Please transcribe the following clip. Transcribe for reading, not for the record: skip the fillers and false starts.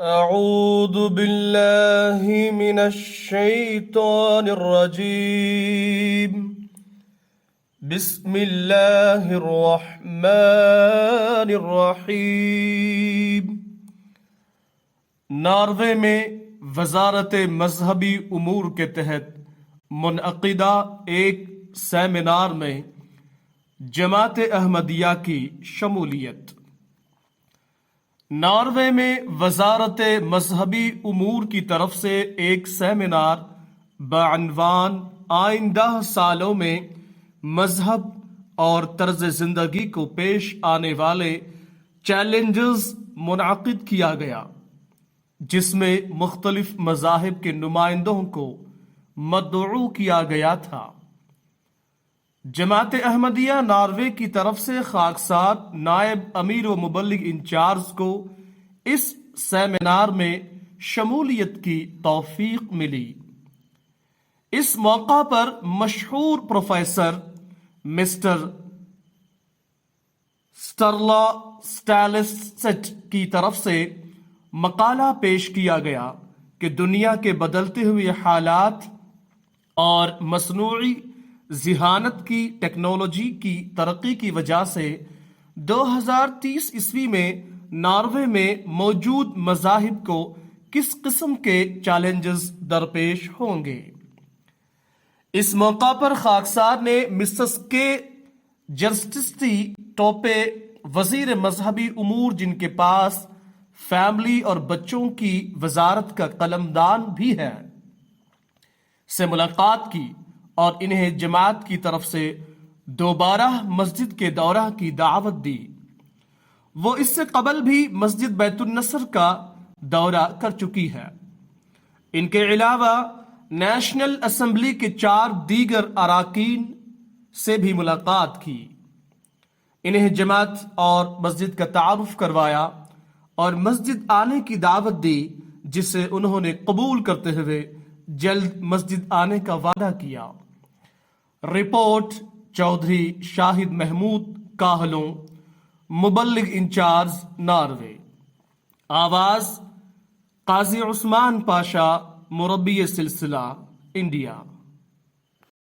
أعوذ بالله من الشيطان الرجيم بسم الله الرحمن الرحیم۔ ناروے میں وزارت مذہبی امور کے تحت منعقدہ ایک سیمینار میں جماعت احمدیہ کی شمولیت۔ ناروے میں وزارت مذہبی امور کی طرف سے ایک سیمینار بعنوان آئندہ سالوں میں مذہب اور طرز زندگی کو پیش آنے والے چیلنجز منعقد کیا گیا، جس میں مختلف مذاہب کے نمائندوں کو مدعو کیا گیا تھا۔ جماعت احمدیہ ناروے کی طرف سے خاکسار نائب امیر و مبلغ انچارج کو اس سیمینار میں شمولیت کی توفیق ملی۔ اس موقع پر مشہور پروفیسر مسٹر سٹرلا سٹالسٹ کی طرف سے مقالہ پیش کیا گیا کہ دنیا کے بدلتے ہوئے حالات اور مصنوعی ذہانت کی ٹیکنالوجی کی ترقی کی وجہ سے 2030 عیسوی میں ناروے میں موجود مذاہب کو کس قسم کے چیلنجز درپیش ہوں گے۔ اس موقع پر خاکسار نے مسز کے جرسٹسٹی ٹوپے، وزیر مذہبی امور جن کے پاس فیملی اور بچوں کی وزارت کا قلمدان بھی ہے، سے ملاقات کی اور انہیں جماعت کی طرف سے دوبارہ مسجد کے دورہ کی دعوت دی۔ وہ اس سے قبل بھی مسجد بیت النصر کا دورہ کر چکی ہے۔ ان کے علاوہ نیشنل اسمبلی کے 4 دیگر اراکین سے بھی ملاقات کی، انہیں جماعت اور مسجد کا تعارف کروایا اور مسجد آنے کی دعوت دی، جسے انہوں نے قبول کرتے ہوئے جلد مسجد آنے کا وعدہ کیا۔ رپورٹ چودھری شاہد محمود کاہلوں، مبلغ انچارج ناروے۔ آواز قاضی عثمان پاشا، مربی سلسلہ، انڈیا۔